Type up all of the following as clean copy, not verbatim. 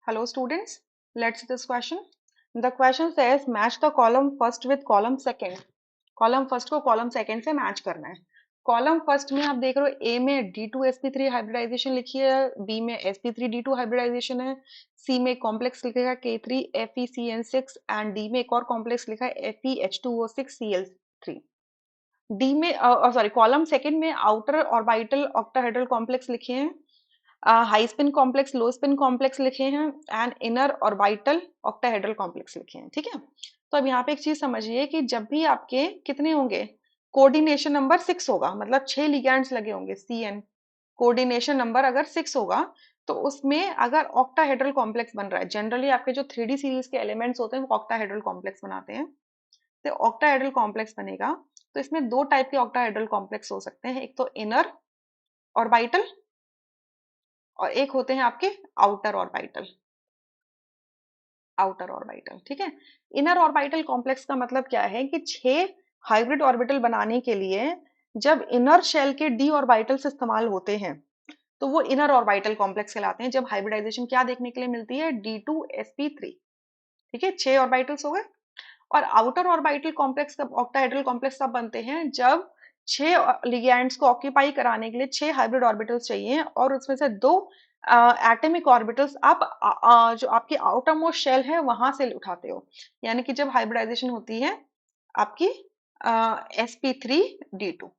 Hello students, let's see this question. The question says match the column first with column second. Column first को column second से match करना है. Column first में आप देख रहे हो ए में D2sp3 हाइब्रिडाइजेशन लिखी है, बी में sp3d2 हाइब्रिडाइजेशन है, सी में कॉम्प्लेक्स लिखा है K3FeCN6 एंड डी में एक और कॉम्प्लेक्स लिखा है FeH2O6Cl3. डी में सॉरी कॉलम सेकंड में आउटर ऑर्बिटल ऑक्टाहेड्रल कॉम्प्लेक्स लिखे हैं, हाई स्पिन कॉम्प्लेक्स लो स्पिन कॉम्प्लेक्स लिखे हैं and inner orbital octahedral complex लिखे हैं. ठीक है, तो अब यहाँ पे एक चीज समझिए कि जब भी आपके कितने होंगे, कोऑर्डिनेशन नंबर 6 होगा, मतलब 6 लिगैंड्स लगे होंगे CN, कोऑर्डिनेशन नंबर अगर 6 होगा तो उसमें अगर ऑक्टाहेड्रल कॉम्प्लेक्स बन रहा है, जनरली आपके जो 3D सीरीज के एलिमेंट्स होते हैं वो ऑक्टाहेड्रल कॉम्प्लेक्स बनाते हैं, तो ऑक्टाहेड्रल कॉम्प्लेक्स बनेगा. तो इसमें दो टाइप के ऑक्टाहेड्रल कॉम्प्लेक्स हो सकते हैं, एक तो इनर ऑर्बिटल और एक होते हैं आपके आउटर ऑर्बिटल. आउटर ऑर्बिटल, ठीक है. इनर ऑर्बिटल कॉम्प्लेक्स का मतलब क्या है कि 6 हाइब्रिड ऑर्बिटल बनाने के लिए जब इनर शेल के d ऑर्बिटल्स इस्तेमाल होते हैं तो वो इनर ऑर्बिटल कॉम्प्लेक्स कहलाते हैं. जब हाइब्रिडाइजेशन क्या देखने के लिए मिलती है, D2sp3. ठीक है, 6 ऑर्बिटल्स हो गए. और आउटर ऑर्बिटल कॉम्प्लेक्स कब, ऑक्टाहेड्रल कॉम्प्लेक्स कब बनते हैं, जब 6 लिगैंड्स को ऑक्यूपाई कराने के लिए 6 हाइब्रिड ऑर्बिटल्स चाहिए और उसमें से 2 एटॉमिक ऑर्बिटल्स आप जो आपकी आउटर मोस्ट शेल है वहां से उठाते हो, यानी कि जब हाइब्रिडाइजेशन होती है आपकी sp3d2.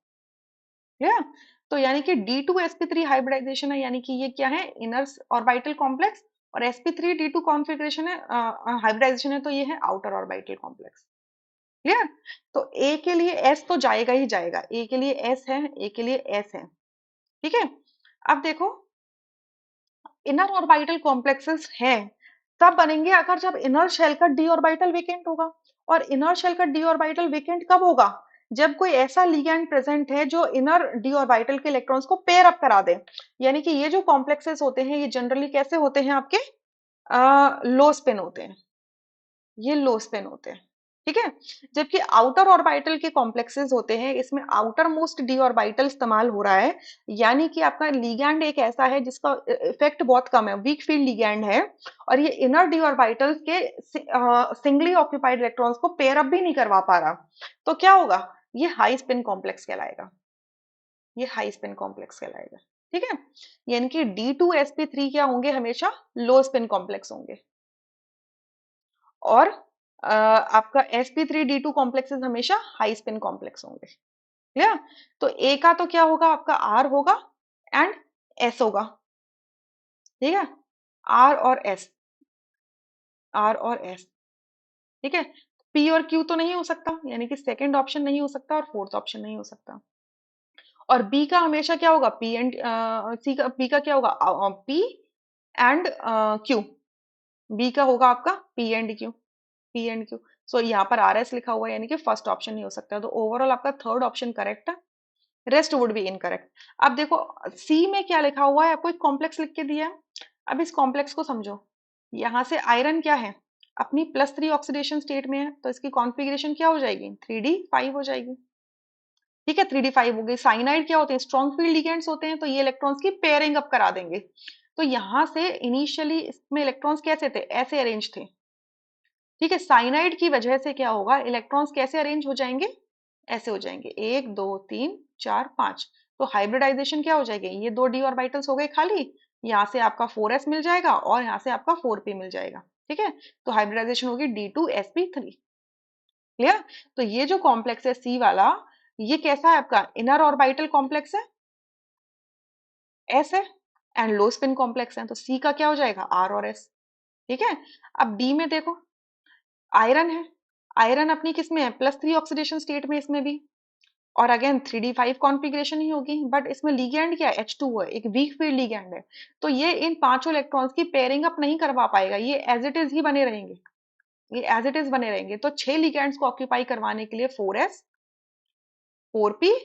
या तो यानी कि D2sp3 हाइब्रिडाइजेशन है, यानी कि ये क्या है, इनर ऑर्बिटल कॉम्प्लेक्स, और sp3d2 कॉन्फ़िगरेशन है, हाइब्रिडाइजेशन है, तो ये है आउटर ऑर्बिटल कॉम्प्लेक्स. क्लियर. तो ए के लिए एस तो जाएगा ही जाएगा, ए के लिए एस है, ए के लिए एस है. ठीक है, अब देखो इनर ऑर्बिटल कॉम्प्लेक्सेस हैं तब बनेंगे अगर जब इनर शेल का डी ऑर्बिटल वेकेंट होगा. और इनर शेल का डी ऑर्बिटल वेकेंट कब होगा, जब कोई ऐसा लिगैंड प्रेजेंट है जो इनर डी ऑर्बिटल के इलेक्ट्रॉन्स को पेयर अप करा दे. यानी कि ये जो कॉम्प्लेक्सेस होते हैं ये जनरली कैसे होते हैं आपके, लो स्पिन होते हैं, ये लो स्पिन होते हैं. ठीक है, जबकि आउटर ऑर्बिटल के कॉम्प्लेक्सेस होते हैं, इसमें आउटर मोस्ट डी ऑर्बिटल इस्तेमाल हो रहा है, यानी कि आपका लिगैंड एक ऐसा है जिसका इफेक्ट बहुत कम है, वीक फील्ड लिगैंड है, और ये इनर डी ऑर्बिटल के सिंगली ऑक्यूपाइड इलेक्ट्रॉन्स को पेयर अप भी नहीं करवा पा रहा. तो क्या होगा, ये हाई स्पिन कॉम्प्लेक्स कहलाएगा, ये हाई स्पिन कॉम्प्लेक्स कहलाएगा. ठीक है, यानी कि D2sp3 क्या होंगे, हमेशा लो स्पिन कॉम्प्लेक्स होंगे, और आपका sp3d2 कॉम्प्लेक्सेस हमेशा हाई स्पिन कॉम्प्लेक्स होंगे. क्लियर. तो ए का तो क्या होगा, आपका आर होगा एंड एस होगा. ठीक है, आर और एस, आर और एस. ठीक है, पी और क्यू तो नहीं हो सकता, यानी कि सेकंड ऑप्शन नहीं हो सकता और फोर्थ ऑप्शन नहीं हो सकता. और बी का हमेशा क्या होगा, पी एंड सी का, बी का क्या होगा, पी एंड क्यू. बी का होगा आपका P and Q, P and Q. So यहाँ पर आर एस लिखा हुआ है, यानी कि फर्स्ट ऑप्शन नहीं हो सकता. तो ओवरऑल आपका थर्ड ऑप्शन करेक्ट है, रेस्ट वुड बी इनकरेक्ट. अब देखो सी में क्या लिखा हुआ है, आपको एक कॉम्प्लेक्स लिख के दिया है. अब इस कॉम्प्लेक्स को समझो, यहाँ से आयरन क्या है, अपनी +3 ऑक्सीडेशन स्टेट में है, तो इसकी कॉन्फ़िगरेशन क्या हो जाएगी, 3d5 हो जाएगी. ठीक है, 3d5 हो गई. साइनाइड क्या होते हैं, स्ट्रॉन्ग फील्ड लिगेंड्स होते हैं, तो ये इलेक्ट्रॉन्स की पेयरिंग अप करा देंगे. तो यहाँ से इनिशियली इसमें इलेक्ट्रॉन्स कैसे थे, ऐसे अरेंज थे. ठीक है, साइनाइड की वजह से क्या होगा, इलेक्ट्रॉन्स कैसे अरेंज हो जाएंगे, ऐसे हो जाएंगे, 1 2 3 4 5. तो हाइब्रिडाइजेशन क्या हो जाएगी, ये 2 डी ऑर्बिटल्स हो गए खाली, यहाँ से आपका 4s मिल जाएगा और यहाँ से आपका 4p मिल जाएगा. ठीक है, तो हाइब्रिडाइजेशन होगी D2sp3. क्लियर. तो ये जो कॉम्प्लेक्स है सी वाला, ये कैसा है आपका, इनर ऑर्बिटल कॉम्प्लेक्स है, एस है, एंड लो स्पिन कॉम्प्लेक्स है, तो सी का क्या हो जाएगा, आर और एस. ठीक है, अब डी में देखो आयरन है, आयरन अपनी किस में है, +3 ऑक्सीडेशन स्टेट में, इसमें भी, और अगेन 3d5 कॉन्फ़िगरेशन ही होगी, बट इसमें लिगैंड क्या है, H2 है, एक वीक फील्ड लिगैंड है, तो ये इन पांचों इलेक्ट्रॉन्स की पेयरिंग अप नहीं करवा पाएगा, ये एज इट इज ही बने रहेंगे, ये एज इट इज बने रहेंगे. तो 6 लिगैंड्स को ऑक्यूपाई करवाने के लिए 4s 4p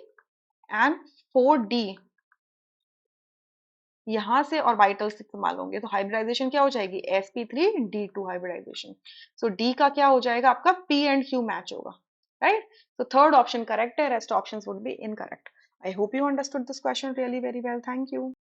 एंड 4d यहां से ऑर्बिटल्स इस्तेमाल होंगे, तो हाइब्रिडाइजेशन क्या हो जाएगी, sp3d2 हाइब्रिडाइजेशन. सो डी का क्या हो जाएगा, आपका p एंड q मैच होगा. राइट, तो थर्ड ऑप्शन करेक्ट है, rest options would be incorrect. I hope you understood this question really very well. Thank you.